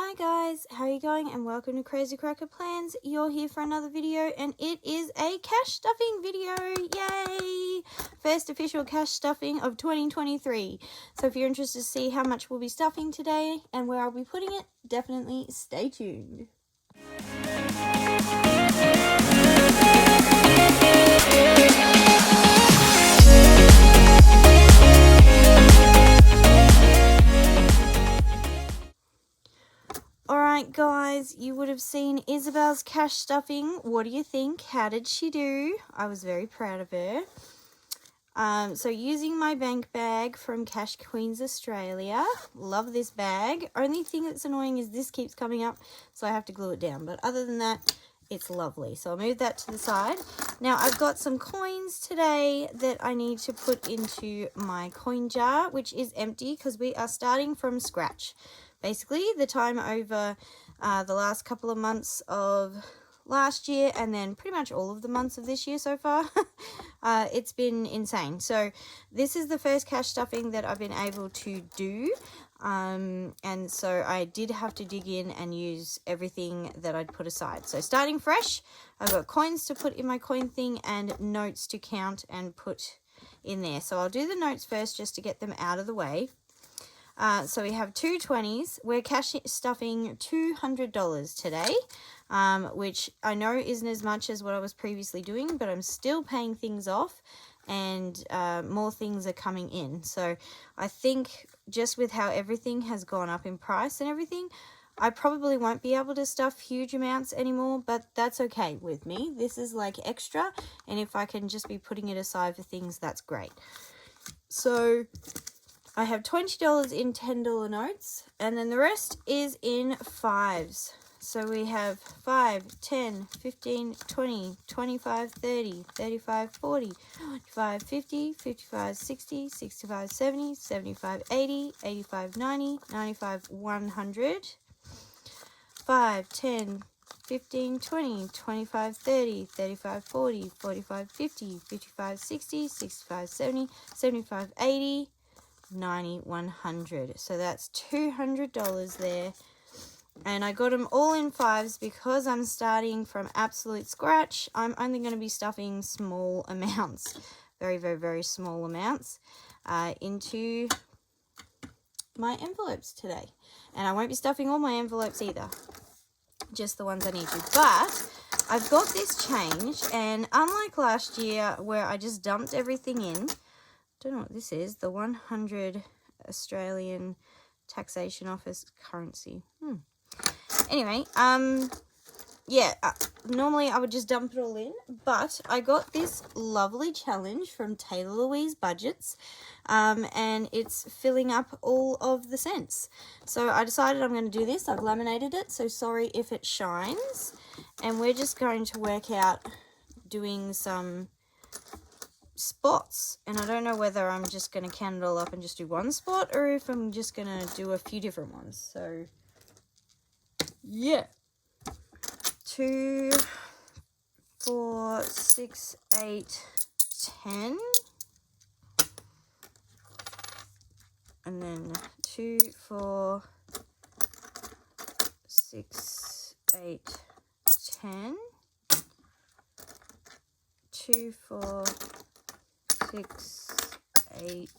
Hi guys, how are you going? And welcome to Crazy Cracker Plans. You're here for another video and it is a cash stuffing video. Yay! First official cash stuffing of 2023. So if you're interested to see how much we'll be stuffing today and where I'll be putting it, definitely stay tuned. Alright guys, you would have seen Isabel's cash stuffing. What do you think? How did she do? I was very proud of her. So using my bank bag from Cash Queens Australia. Love this bag. Only thing that's annoying is this keeps coming up, so I have to glue it down. But other than that, it's lovely. So I'll move that to the side. Now I've got some coins today that I need to put into my coin jar, which is empty because we are starting from scratch. Basically, the time over the last couple of months of last year and then pretty much all of the months of this year so far, it's been insane. So this is the first cash stuffing that I've been able to do. And so I did have to dig in and use everything that I'd put aside. So starting fresh, I've got coins to put in my coin thing and notes to count and put in there. So I'll do the notes first just to get them out of the way. So we have two 20s. We're cash stuffing $200 today, which I know isn't as much as what I was previously doing, but I'm still paying things off and more things are coming in. So I think just with how everything has gone up in price and everything, I probably won't be able to stuff huge amounts anymore, but that's okay with me. This is like extra, and if I can just be putting it aside for things, that's great. So I have $20 in $10 notes, and then the rest is in fives. So we have 5, 10, 15, 20, 25, 30, 35, 40, 45, 50, 55, 60, 65, 70, 75, 80, 85, 90, 95, 100. 5, 10, 15, 20, 25, 30, 35, 40, 45, 50, 55, 60, 65, 70, 75, 80, 90, 100. So that's $200 there. And I got them all in fives because I'm starting from absolute scratch. I'm only going to be stuffing small amounts, very, very, very small amounts into my envelopes today. And I won't be stuffing all my envelopes either, just the ones I need to. But I've got this change, and unlike last year where I just dumped everything in, don't know what this is, the 100 Australian Taxation Office currency. Anyway, yeah, normally I would just dump it all in, but I got this lovely challenge from Taylor Louise Budgets, and it's filling up all of the cents. So I decided I'm going to do this. I've laminated it, so sorry if it shines, and we're just going to work out doing some spots, and I don't know whether I'm just going to count it all up and just do one spot or if I'm just going to do a few different ones. So yeah, 2, 4, 6, 8, 10, and then 2, 4, 6, 8, 10, 2, 4, 6, 8.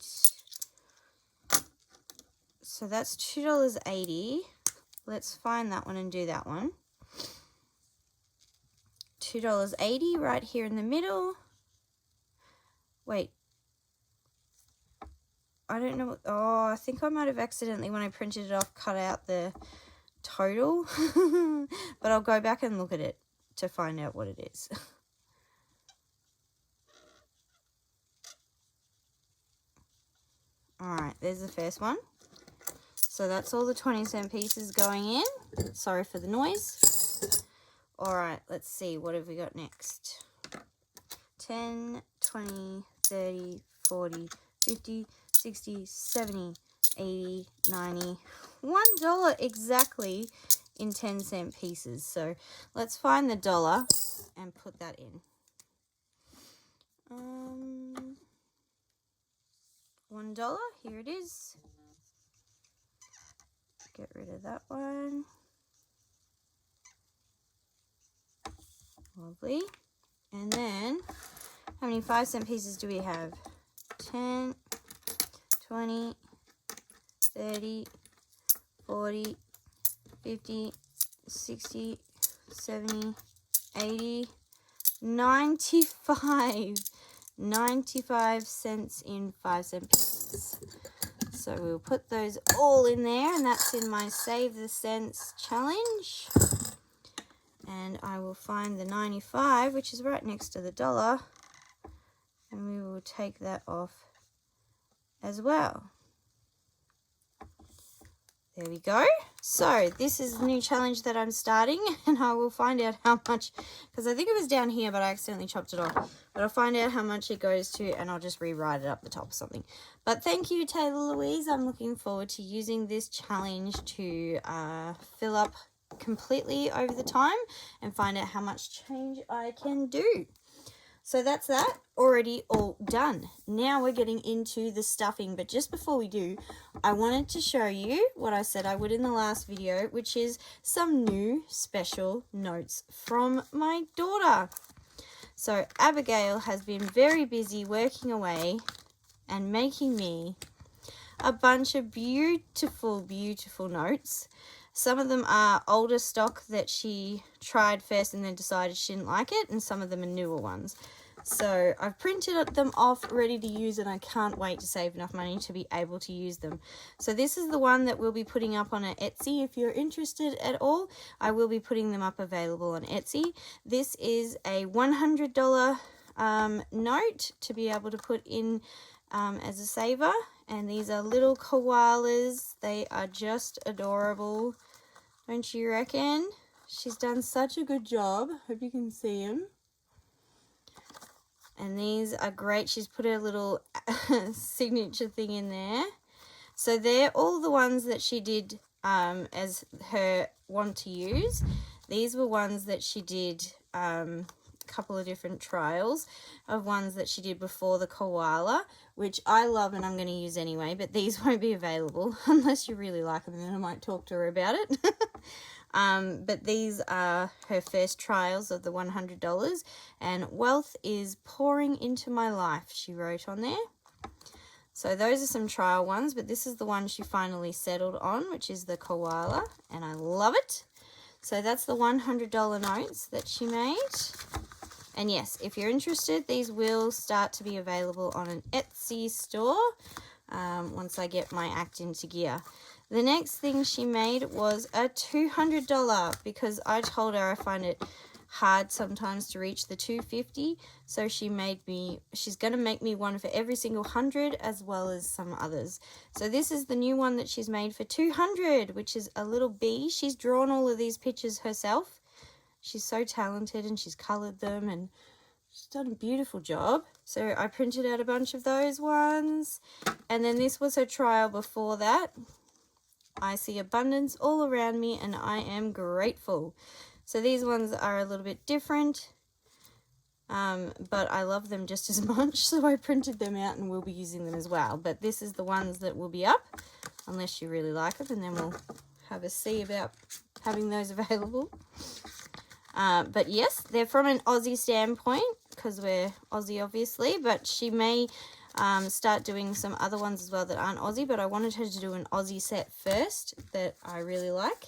So that's $2.80. Let's find that one and do that one. $2.80 right here in the middle. Wait. I don't know. Oh, I think I might have accidentally, when I printed it off, cut out the total. But I'll go back and look at it to find out what it is. Alright, there's the first one. So that's all the 20-cent pieces going in. Sorry for the noise. Alright, let's see. What have we got next? 10, 20, 30, 40, 50, 60, 70, 80, 90. $1 exactly in 10-cent pieces. So let's find the dollar and put that in. $1, here it is. get rid of that one. Lovely. And then, how many 5-cent pieces do we have? 10, 20, 30, 40, 50, 60, 70, 80, 95. 95 cents in 5-cent pieces. So we'll put those all in there, and that's in my Save the Cents challenge. And I will find the 95, which is right next to the dollar, and we will take that off as well. There we go. So this is the new challenge that I'm starting, and I will find out how much, because I think it was down here, but I accidentally chopped it off. But I'll find out how much it goes to, and I'll just rewrite it up the top or something. But thank you, Taylor Louise. I'm looking forward to using this challenge to fill up completely over the time and find out how much change I can do. So that's that already all done. Now we're getting into the stuffing, but just before we do, I wanted to show you what I said I would in the last video, which is some new special notes from my daughter. So Abigail has been very busy working away and making me a bunch of beautiful, beautiful notes. Some of them are older stock that she tried first and then decided she didn't like it, and some of them are newer ones. So I've printed them off ready to use, and I can't wait to save enough money to be able to use them. So this is the one that we'll be putting up on Etsy. If you're interested at all, I will be putting them up available on Etsy. This is a $100 note to be able to put in as a saver. And these are little koalas. They are just adorable. Don't you reckon? She's done such a good job. Hope you can see them. And these are great. She's put her little signature thing in there. So they're all the ones that she did as her want to use. These were ones that she did couple of different trials of ones that she did before the koala, which I love and I'm going to use anyway, but these won't be available unless you really like them, and then I might talk to her about it. But these are her first trials of the $100, and wealth is pouring into my life, she wrote on there. So those are some trial ones, but this is the one she finally settled on, which is the koala, and I love it. So that's the $100 notes that she made. And yes, if you're interested, these will start to be available on an Etsy store once I get my act into gear. The next thing she made was a $200 because I told her I find it hard sometimes to reach the $250. So she's going to make me one for every single 100 as well as some others. So this is the new one that she's made for 200, which is a little bee. She's drawn all of these pictures herself. She's so talented, and she's colored them, and she's done a beautiful job. So I printed out a bunch of those ones. And then this was her trial before that. I see abundance all around me, and I am grateful. So these ones are a little bit different, but I love them just as much. So I printed them out and we'll be using them as well. But this is the ones that will be up, unless you really like them, and then we'll have a see about having those available. But yes, they're from an Aussie standpoint because we're Aussie obviously, but she may start doing some other ones as well that aren't Aussie, but I wanted her to do an Aussie set first that I really like.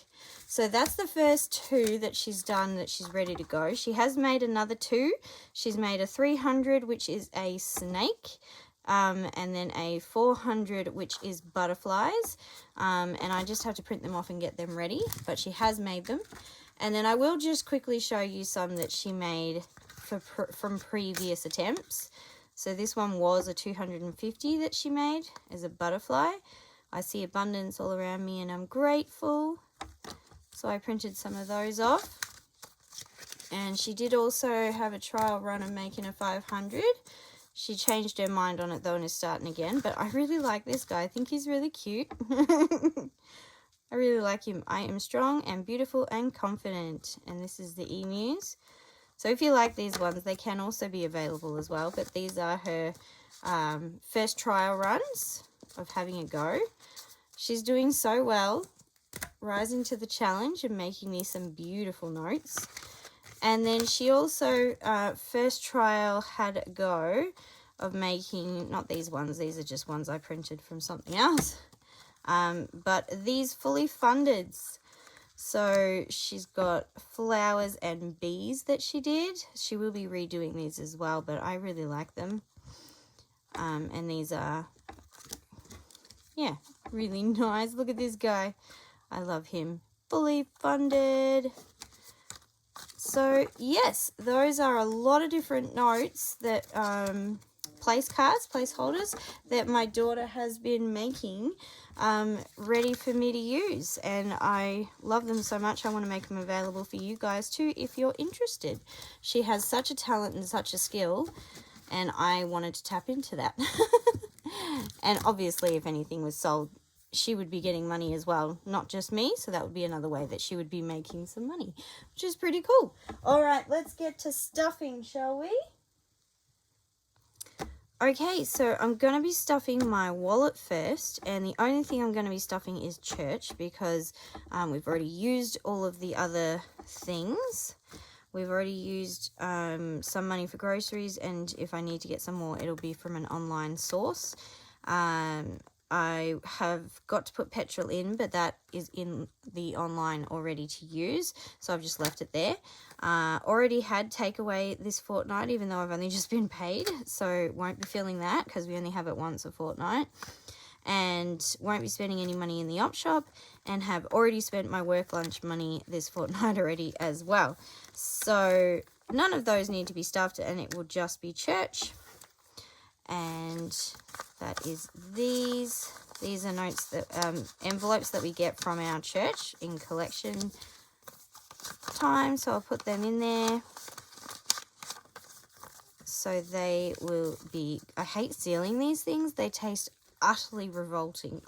So that's the first two that she's done that she's ready to go. She has made another two. She's made a 300, which is a snake, and then a 400, which is butterflies, and I just have to print them off and get them ready, but she has made them. And then I will just quickly show you some that she made from previous attempts. So this one was a 250 that she made as a butterfly. I see abundance all around me and I'm grateful. So I printed some of those off. And she did also have a trial run of making a 500. She changed her mind on it though and is starting again. But I really like this guy. I think he's really cute. I really like him. I am strong and beautiful and confident. And this is the emus. So if you like these ones, they can also be available as well. But these are her first trial runs of having a go. She's doing so well. rising to the challenge and making me some beautiful notes. And then she also, first trial, had a go of making, not these ones, these are just ones I printed from something else, but these fully fundeds. So she's got flowers and bees that she did. She will be redoing these as well, but I really like them. And these are, yeah, really nice. Look at this guy. I love him. Fully funded. So yes, those are a lot of different notes that placeholders that my daughter has been making ready for me to use, and I love them so much I want to make them available for you guys too if you're interested. She has such a talent and such a skill, and I wanted to tap into that. And obviously if anything was sold, she would be getting money as well, not just me, so that would be another way that she would be making some money, which is pretty cool. All right, let's get to stuffing, shall we? Okay, so I'm going to be stuffing my wallet first, and the only thing I'm going to be stuffing is church, because we've already used all of the other things. We've already used some money for groceries, and if I need to get some more, it'll be from an online source. I have got to put petrol in, but that is in the online already to use, so I've just left it there. Already had takeaway this fortnight, even though I've only just been paid, so won't be feeling that because we only have it once a fortnight. And won't be spending any money in the op shop, and have already spent my work lunch money this fortnight already as well. So none of those need to be stuffed, and it will just be church. And that is these. These are notes that envelopes that we get from our church in collection time, so I'll put them in there. So they will be, I hate sealing these things, they taste utterly revolting.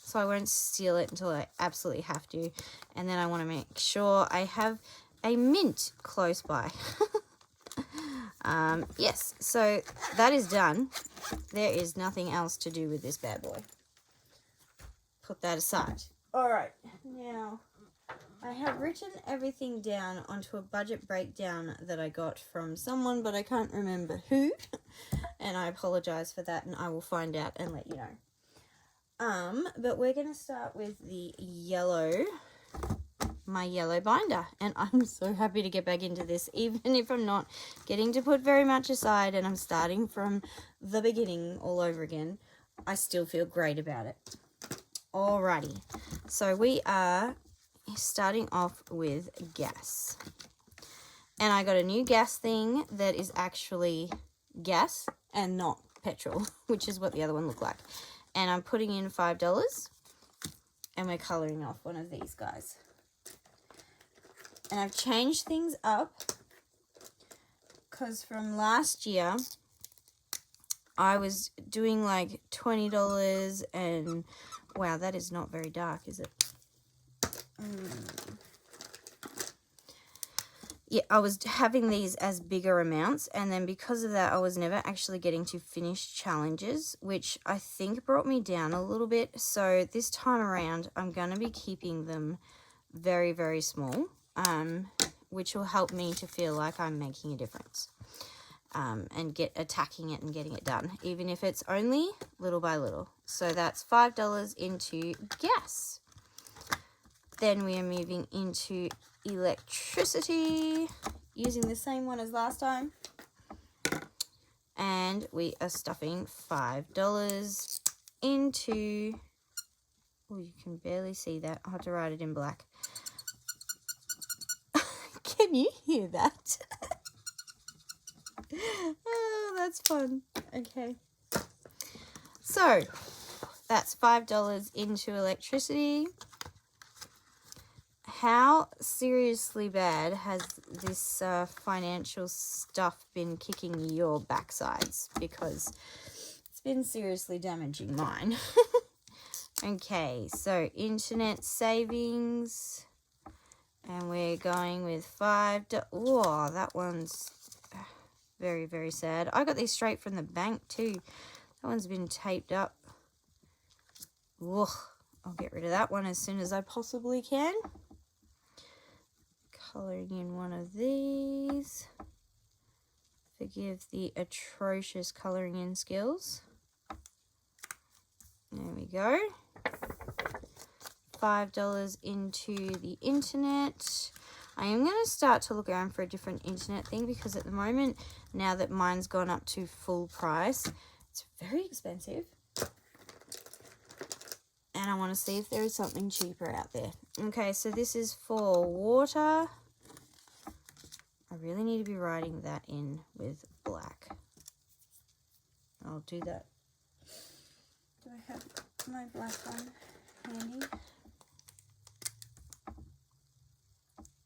So I won't seal it until I absolutely have to. And then I want to make sure I have a mint close by. Yes, so that is done. There is nothing else to do with this bad boy. Put that aside. All right, now I have written everything down onto a budget breakdown that I got from someone, but I can't remember who, and I apologize for that, and I will find out and let you know. But we're going to start with the yellow, my yellow binder, and I'm so happy to get back into this, even if I'm not getting to put very much aside and I'm starting from the beginning all over again. I still feel great about it. Alrighty, so we are starting off with gas, and I got a new gas thing that is actually gas and not petrol, which is what the other one looked like. And I'm putting in $5, and we're coloring off one of these guys. And I've changed things up because from last year I was doing like $20, and wow, that is not very dark, is it? Yeah, I was having these as bigger amounts, and then because of that I was never actually getting to finish challenges, which I think brought me down a little bit. So this time around I'm going to be keeping them very, very small, which will help me to feel like I'm making a difference, and attacking it and getting it done, even if it's only little by little. So that's $5 into gas. Then we are moving into electricity, using the same one as last time. And we are stuffing $5 into, oh, you can barely see that. I'll have to write it in black. Can you hear that? Oh, that's fun. Okay. So that's $5 into electricity. How seriously bad has this financial stuff been kicking your backsides? Because it's been seriously damaging mine. Okay, so internet savings. And we're going with $5. Oh, that one's very, very sad. I got these straight from the bank too. That one's been taped up. Ugh. I'll get rid of that one as soon as I possibly can. Colouring in one of these. Forgive the atrocious colouring in skills. There we go. $5 into the internet. I am going to start to look around for a different internet thing because at the moment, now that mine's gone up to full price, it's very expensive. And I want to see if there is something cheaper out there. Okay, so this is for water. I really need to be writing that in with black. I'll do that. Do I have my black one handy?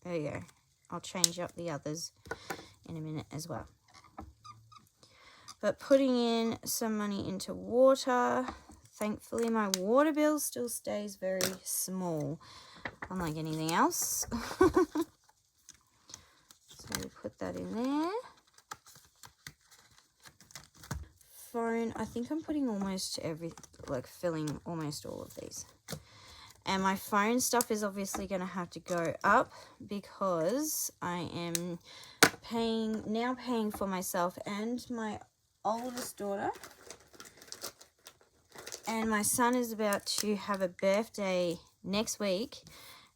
There you go. I'll change up the others in a minute as well. But putting in some money into water. Thankfully, my water bill still stays very small, unlike anything else. So we'll put that in there. Phone, I think I'm putting almost filling almost all of these. And my phone stuff is obviously going to have to go up because I am paying for myself and my oldest daughter. And my son is about to have a birthday next week.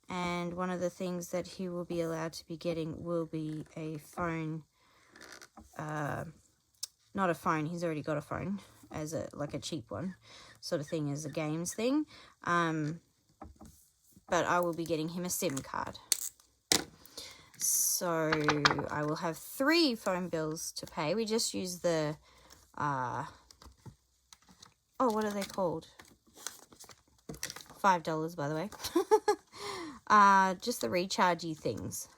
And one of the things that he will be allowed to be getting will be a phone. Not a phone, he's already got a phone as a cheap one sort of thing, as a games thing. But I will be getting him a SIM card. So I will have 3 phone bills to pay. We just use the, what are they called? $5, by the way. Just the rechargey things.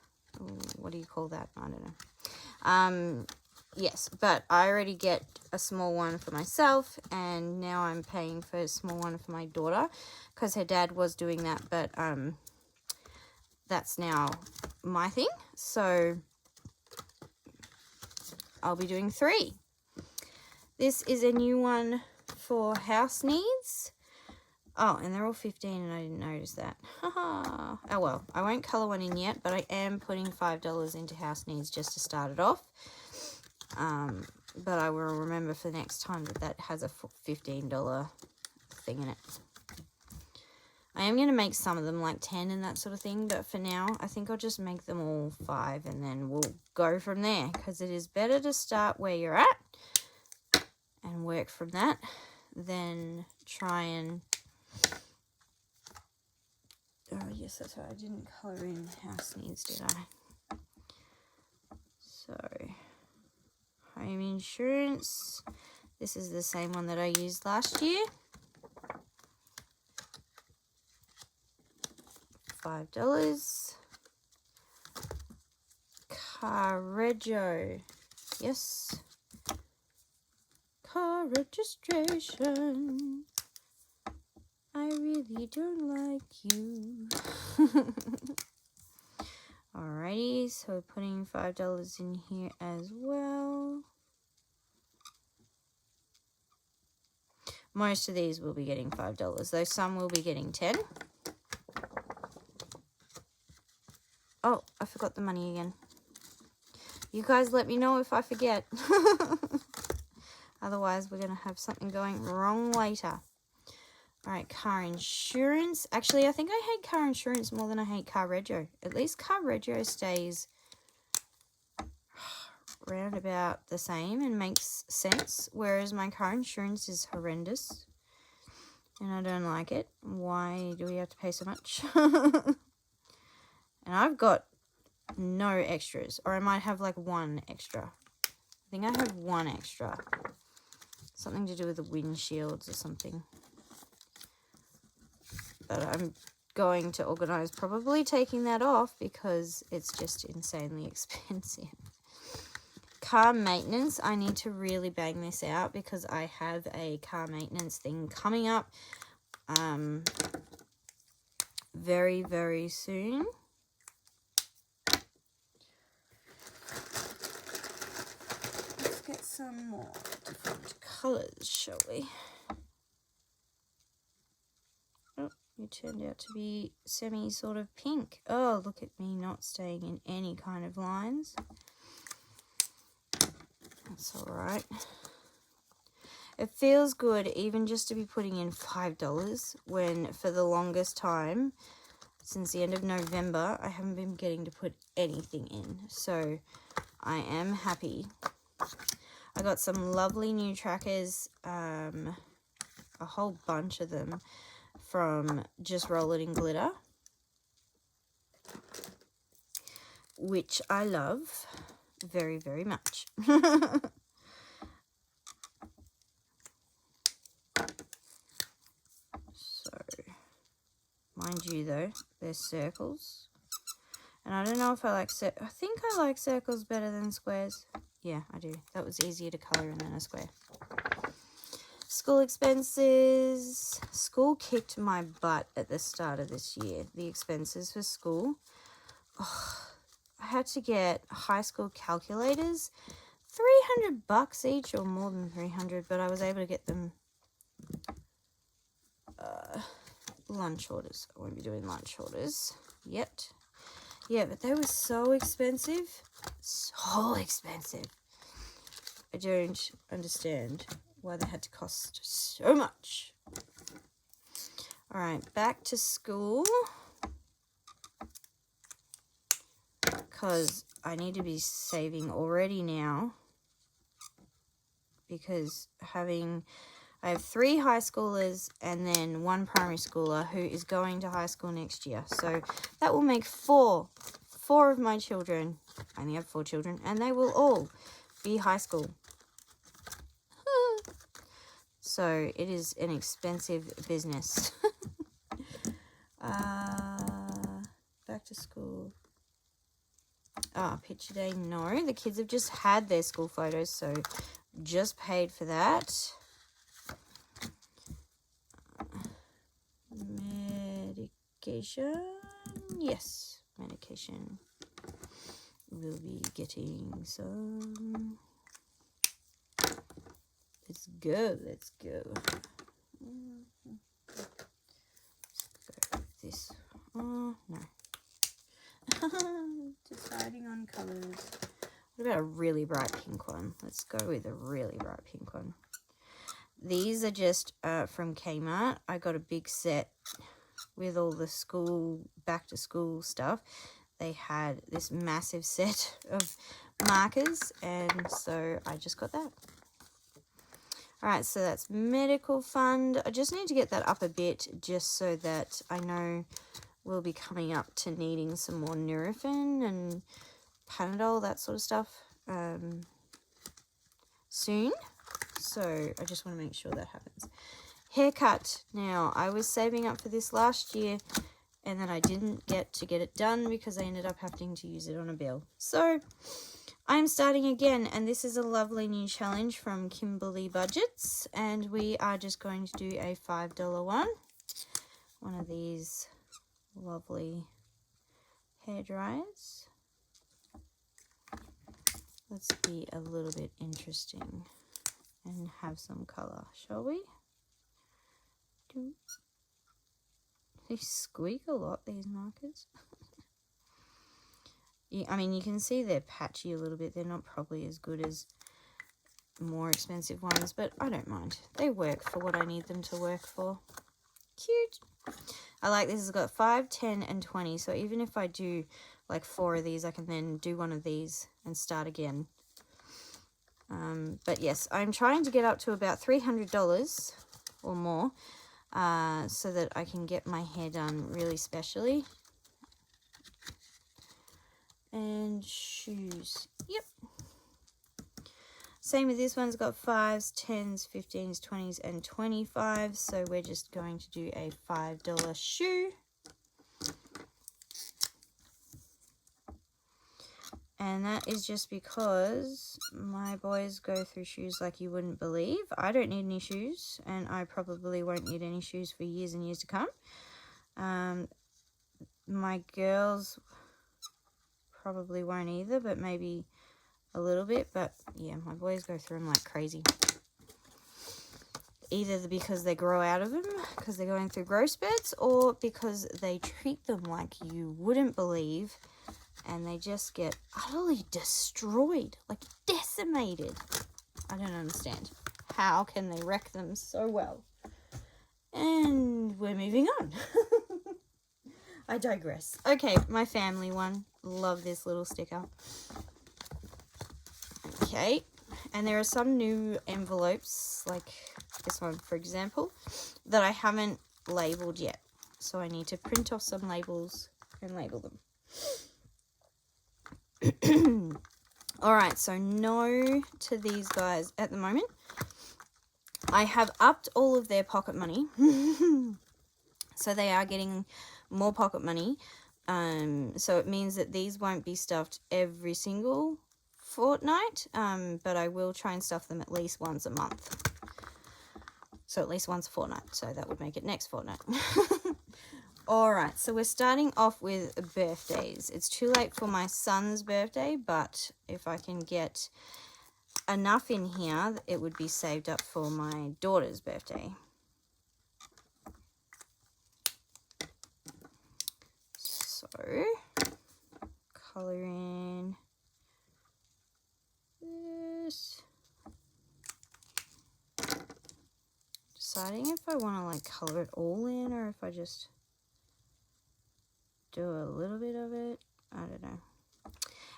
What do you call that? I don't know. Yes, but I already get a small one for myself, and now I'm paying for a small one for my daughter because her dad was doing that, but that's now my thing. So I'll be doing 3. This is a new one for house needs. Oh, and they're all 15 and I didn't notice that. Oh well, I won't colour one in yet, but I am putting $5 into house needs just to start it off. But I will remember for next time that has a $15 thing in it. I am going to make some of them like 10 and that sort of thing, but for now, I think I'll just make them all 5 and then we'll go from there, because it is better to start where you're at and work from that than try and... Oh, yes, that's right. I didn't colour in house needs, did I? So... home insurance. This is the same one that I used last year. $5. Car rego. Yes. Car registration. I really don't like you. Alrighty, so we're putting $5 in here as well. Most of these will be getting $5, though some will be getting 10. Oh, I forgot the money again. You guys let me know if I forget. Otherwise, we're going to have something going wrong later. Alright, car insurance. Actually, I think I hate car insurance more than I hate car rego. At least car rego stays round about the same and makes sense, whereas my car insurance is horrendous and I don't like it. Why do we have to pay so much? And I've got no extras, or I might have like 1 extra. I think I have 1 extra. Something to do with the windshields or something. But I'm going to organise probably taking that off because it's just insanely expensive. Car maintenance. I need to really bang this out because I have a car maintenance thing coming up very, very soon. Let's get some more different colours, shall we? Oh, It turned out to be semi sort of pink. Oh, look at me not staying in any kind of lines. That's all right. It feels good even just to be putting in $5 when for the longest time, since the end of November, I haven't been getting to put anything in. So I am happy. I got some lovely new trackers, a whole bunch of them from Just Roll It in Glitter, which I love very, very much. So, mind you though, they're circles. And I don't know if I like I think I like circles better than squares. Yeah, I do. That was easier to colour in than a square. School expenses. School kicked my butt at the start of this year. The expenses for school. Oh, I had to get high school calculators. $300 each, or more than 300, but I was able to get them lunch orders. I won't be doing lunch orders yet. Yeah, but they were so expensive. So expensive. I don't understand why they had to cost so much. All right, back to school. Because I need to be saving already now. Because I have 3 high schoolers and then 1 primary schooler who is going to high school next year. So that will make 4 of my children. I only have 4 children, and they will all be high school. So it is an expensive business. Back to school. Picture day. No, the kids have just had their school photos, so just paid for that. Medication. Yes, medication. We'll be getting some. Let's go. Let's go. Let's go with this. Oh, no. Deciding on colours. What about a really bright pink one? Let's go with a really bright pink one. These are just from Kmart. I got a big set with all the school, back to school stuff. They had this massive set of markers, and so I just got that. All right, so that's medical fund. I just need to get that up a bit just so that I know we'll be coming up to needing some more Nurofen and Panadol, that sort of stuff, soon. So I just want to make sure that happens. Haircut. Now, I was saving up for this last year, and then I didn't get it done because I ended up having to use it on a bill. So I'm starting again, and this is a lovely new challenge from Kimberly Budgets, and we are just going to do a $5 one. One of these lovely hair dryers. Let's be a little bit interesting and have some color, shall we? They squeak a lot, these markers. Yeah, I mean, you can see they're patchy a little bit. They're not probably as good as more expensive ones, but I don't mind. They work for what I need them to work for. Cute. I like this. It's got 5, 10, and 20. So even if I do like 4 of these, I can then do one of these and start again. But yes, I'm trying to get up to about $300 or more so that I can get my hair done really specially. And shoes. Yep. Same with this one's got 5s, 10s, 15s, 20s, and 25s. So we're just going to do a $5 shoe. And that is just because my boys go through shoes like you wouldn't believe. I don't need any shoes, and I probably won't need any shoes for years and years to come. My girls probably won't either, but maybe a little bit. But yeah, my boys go through them like crazy. either because they grow out of them, because they're going through growth spurts, or because they treat them like you wouldn't believe, and they just get utterly destroyed, like decimated. I don't understand. How can they wreck them so well? And we're moving on. I digress. Okay, my family one. Love this little sticker. Okay, and there are some new envelopes, like this one, for example, that I haven't labeled yet. So I need to print off some labels and label them. Alright, so no to these guys at the moment. I have upped all of their pocket money. So they are getting more pocket money. So it means that these won't be stuffed every single fortnight, but I will try and stuff them at least once a month. So at least once a fortnight. So that would make it next fortnight. Alright, so we're starting off with birthdays. It's too late for my son's birthday, but if I can get enough in here, it would be saved up for my daughter's birthday. So, color in this. Deciding if I want to like color it all in or if I just do a little bit of it. I don't know.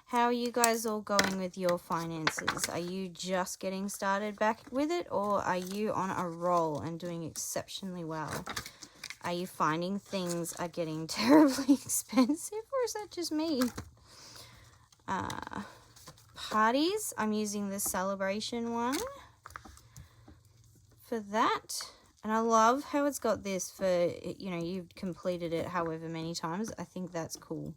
How are you guys all going with your finances? Are you just getting started back with it, or are you on a roll and doing exceptionally well? Are you finding things are getting terribly expensive, or is that just me? Parties, I'm using the celebration one for that. And I love how it's got this for, you know, you've completed it however many times. I think that's cool.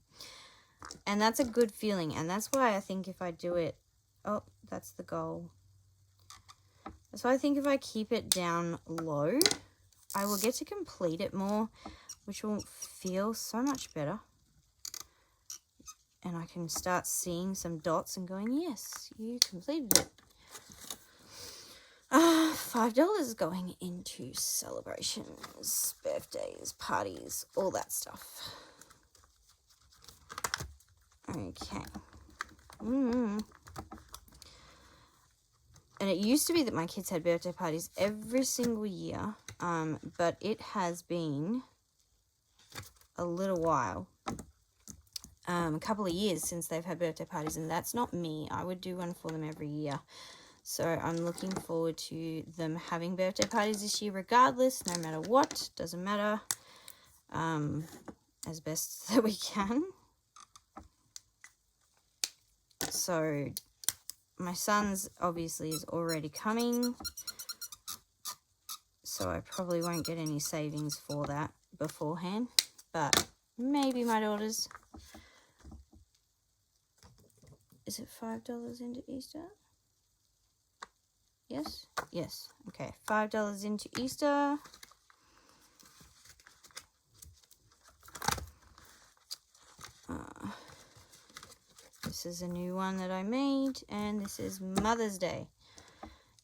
And that's a good feeling. And that's why I think if I do it, oh, that's the goal. That's why I think if I keep it down low, I will get to complete it more, which will feel so much better. And I can start seeing some dots and going, yes, you completed it. $5 going into celebrations, birthdays, parties, all that stuff. Okay. And it used to be that my kids had birthday parties every single year, but it has been a little while, a couple of years since they've had birthday parties, and that's not me. I would do one for them every year. So I'm looking forward to them having birthday parties this year regardless, no matter what, doesn't matter, as best that we can. So my son's obviously is already coming, so I probably won't get any savings for that beforehand, but maybe my daughter's. Is it $5 into Easter? Yes? Yes. Okay, $5 into Easter. This is a new one that I made, and this is Mother's Day,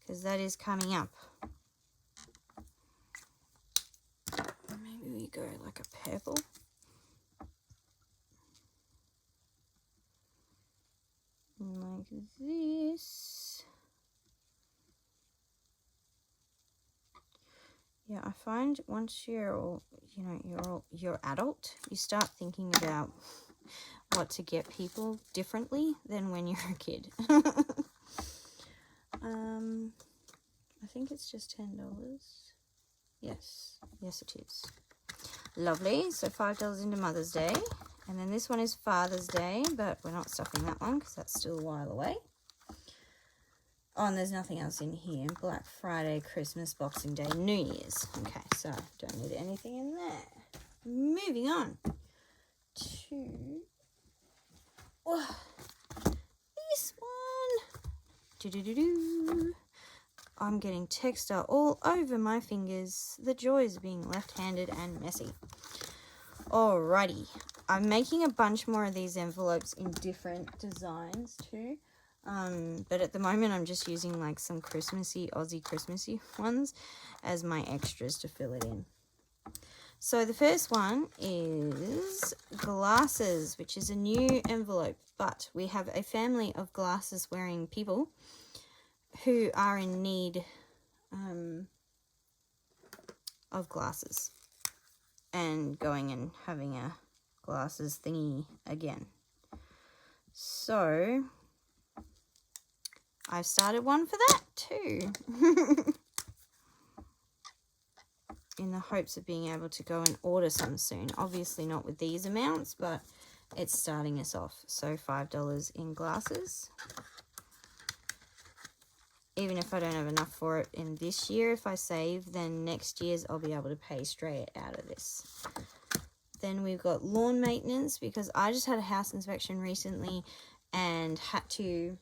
because that is coming up. Maybe we go like a purple. Like this. Yeah, I find once you're adult, you start thinking about what to get people differently than when you're a kid. I think it's just $10. Yes, it is. Lovely. So $5 into Mother's Day. And then this one is Father's Day, but we're not stuffing that one because that's still a while away. Oh, and there's nothing else in here. Black Friday, Christmas, Boxing Day, New Year's. Okay, so don't need anything in there. Moving on to this one. I'm getting texture all over my fingers. The joys of being left-handed and messy. Alrighty. I'm making a bunch more of these envelopes in different designs too. But at the moment I'm just using like some Aussie Christmassy ones as my extras to fill it in. So the first one is glasses, which is a new envelope, but we have a family of glasses wearing people who are in need of glasses and going and having a glasses thingy again. So I've started one for that too. In the hopes of being able to go and order some soon. Obviously not with these amounts, but it's starting us off. So $5 in glasses. Even if I don't have enough for it in this year, if I save, then next year's I'll be able to pay straight out of this. Then we've got lawn maintenance, because I just had a house inspection recently and had to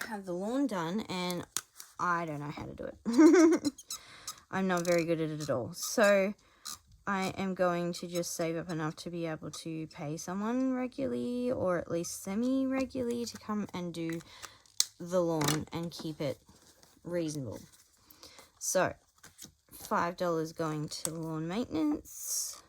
have the lawn done, and I don't know how to do it. I'm not very good at it at all. So I am going to just save up enough to be able to pay someone regularly, or at least semi-regularly, to come and do the lawn and keep it reasonable. So $5 going to lawn maintenance.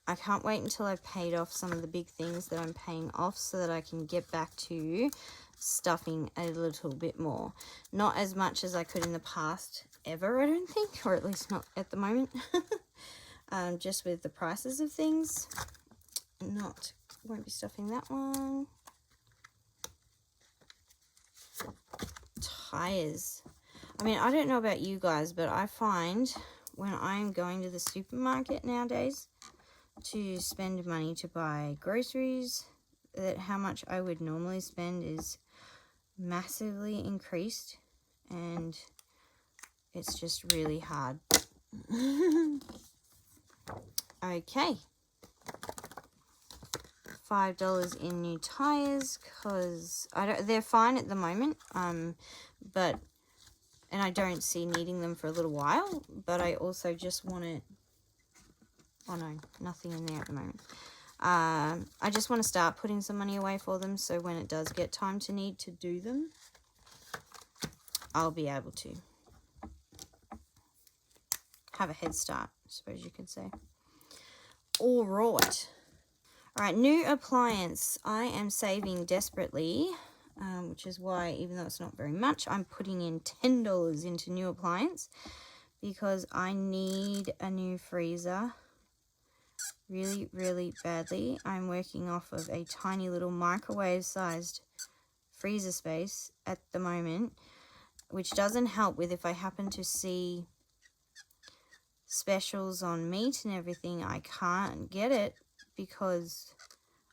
I can't wait until I've paid off some of the big things that I'm paying off so that I can get back to stuffing a little bit more. Not as much as I could in the past ever, I don't think, or at least not at the moment. Just with the prices of things. Won't be stuffing that one. Tires. I mean, I don't know about you guys, but I find when I'm going to the supermarket nowadays to spend money to buy groceries, that how much I would normally spend is massively increased, and it's just really hard. Okay, $5 in new tires, because they're fine at the moment, but and I don't see needing them for a little while, but I also just want it. Oh no, nothing in there at the moment. I just want to start putting some money away for them, so when it does get time to need to do them, I'll be able to have a head start, I suppose you could say. All right, new appliance. I am saving desperately, which is why, even though it's not very much, I'm putting in $10 into new appliance, because I need a new freezer really, really badly. I'm working off of a tiny little microwave-sized freezer space at the moment, which doesn't help with if I happen to see specials on meat and everything. I can't get it because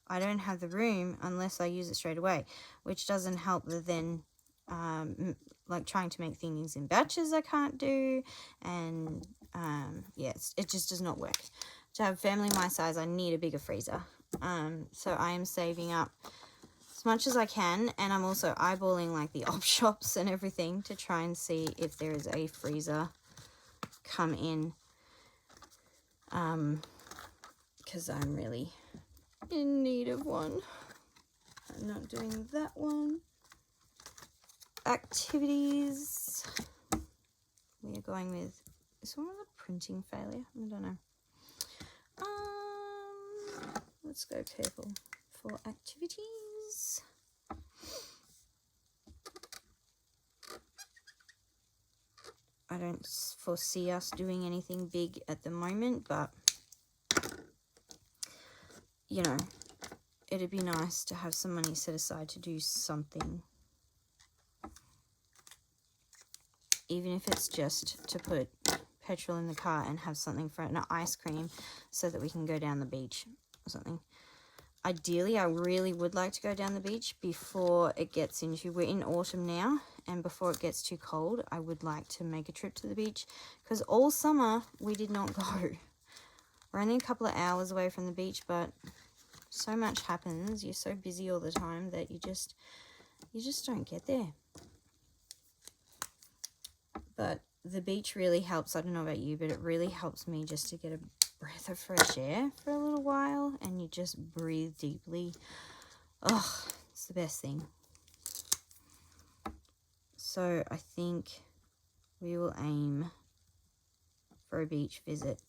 I don't have the room unless I use it straight away, which doesn't help with then like trying to make things in batches I can't do, and yes, it just does not work. To have family my size, I need a bigger freezer. So I am saving up as much as I can, and I'm also eyeballing like the op shops and everything to try and see if there is a freezer come in, because I'm really in need of one. I'm not doing that one. Activities. We are going with, is one of the printing failure? I don't know. Let's go purple for activities. I don't foresee us doing anything big at the moment, but you know, it'd be nice to have some money set aside to do something. Even if it's just to put petrol in the car and have something for an ice cream so that we can go down the beach or something. Ideally, I really would like to go down the beach before it gets into, we're in autumn now, and before it gets too cold, I would like to make a trip to the beach, because all summer we did not go. We're only a couple of hours away from the beach, but so much happens. You're so busy all the time that you just don't get there. But the beach really helps. I don't know about you, but it really helps me just to get a breath of fresh air for a little while, and you just breathe deeply. Oh, it's the best thing. So I think we will aim for a beach visit,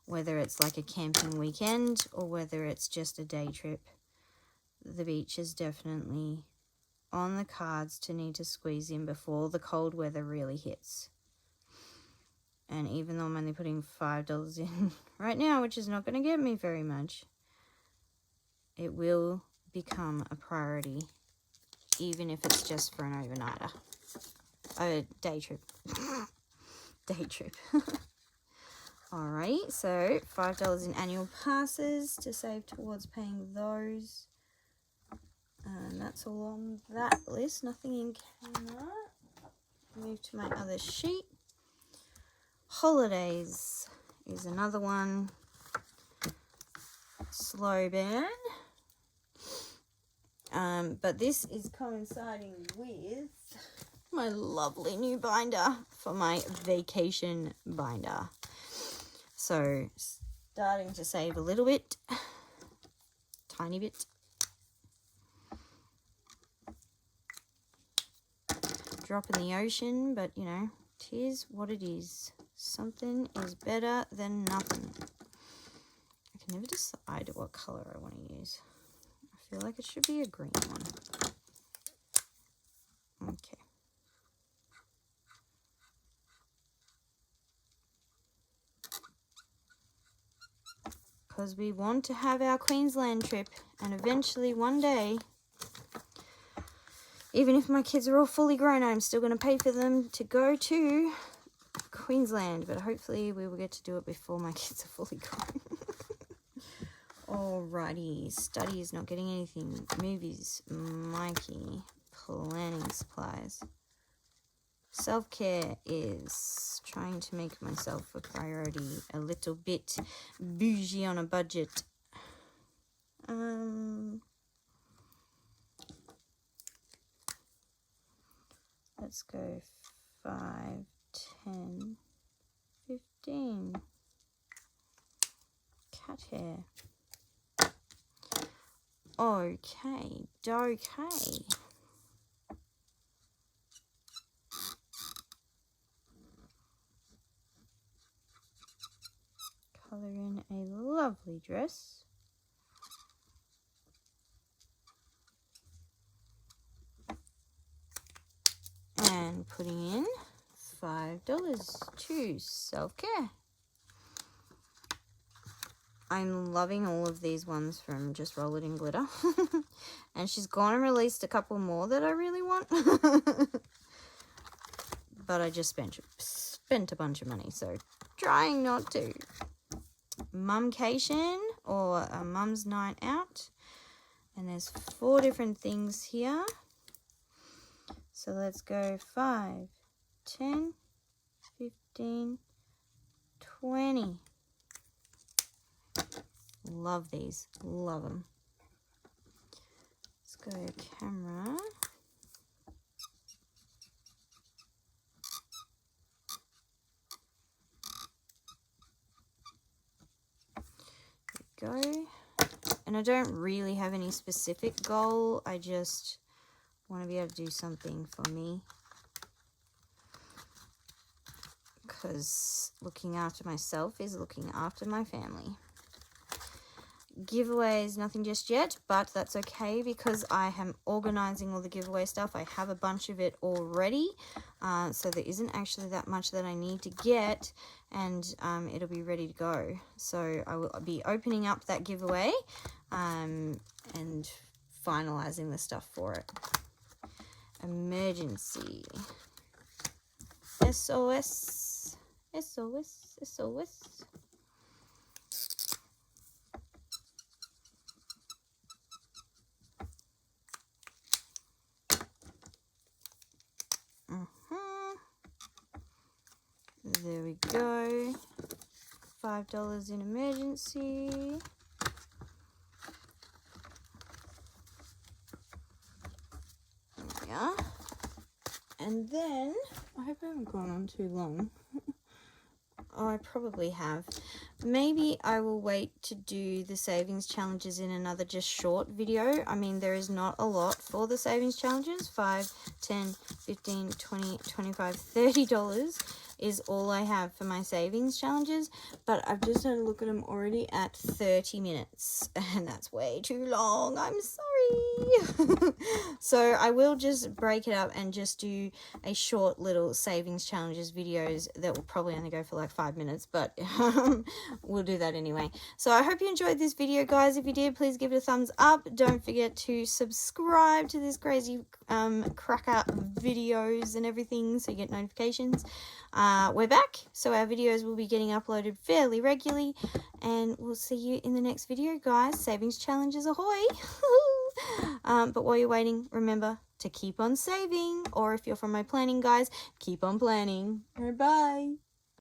whether it's like a camping weekend or whether it's just a day trip. The beach is definitely on the cards to need to squeeze in before the cold weather really hits. And even though I'm only putting $5 in right now, which is not going to get me very much, it will become a priority, even if it's just for an overnighter. A day trip. Day trip. Alright, so $5 in annual passes to save towards paying those. And that's all on that list. Nothing in camera. Move to my other sheet. Holidays is another one. Slow burn. But this is coinciding with my lovely new binder for my vacation binder. So starting to save a little bit, tiny bit. Drop in the ocean, but you know, it is what it is. Something is better than nothing. I can never decide what color I want to use. I feel like it should be a green one. Okay. Because we want to have our Queensland trip, and eventually one day, even if my kids are all fully grown, I'm still going to pay for them to go to Queensland, but hopefully we will get to do it before my kids are fully grown. Alrighty, study is not getting anything. Movies, Mikey, planning supplies. Self-care is trying to make myself a priority, a little bit bougie on a budget. Let's go 5, 10, 15. Cat hair. Okay, okay. Color in a lovely dress. And putting in $5 to self-care. I'm loving all of these ones from Just Roll It in Glitter. And she's gone and released a couple more that I really want. But I just spent a bunch of money, so trying not to. Mumcation, or a mum's night out. And there's 4 different things here. So let's go 5, 10, 15, 20. Love these. Love them. Let's go camera. There we go. And I don't really have any specific goal. I just want to be able to do something for me. Because looking after myself is looking after my family. Giveaways, nothing just yet, but that's okay because I am organizing all the giveaway stuff. I have a bunch of it already, so there isn't actually that much that I need to get, and it'll be ready to go. So I will be opening up that giveaway and finalizing the stuff for it. Emergency. SOS. SOS. SOS. There we go. $5 in emergency. There we are. And then, I hope I haven't gone on too long. Oh, I probably have. Maybe I will wait to do the savings challenges in another just short video. I mean, there is not a lot for the savings challenges. $5, $10, $15, $20, $25, $30 is all I have for my savings challenges. But I've just had a look at them already at 30 minutes. And that's way too long. I'm sorry. So I will just break it up and just do a short little savings challenges videos that will probably only go for like 5 minutes, but we'll do that anyway. So I hope you enjoyed this video, guys. If you did, please give it a thumbs up. Don't forget to subscribe to this crazy cracker videos and everything so you get notifications. We're back, so our videos will be getting uploaded fairly regularly, and we'll see you in the next video, guys. Savings challenges ahoy. But while you're waiting, remember to keep on saving, or if you're from my planning guys, keep on planning. Bye.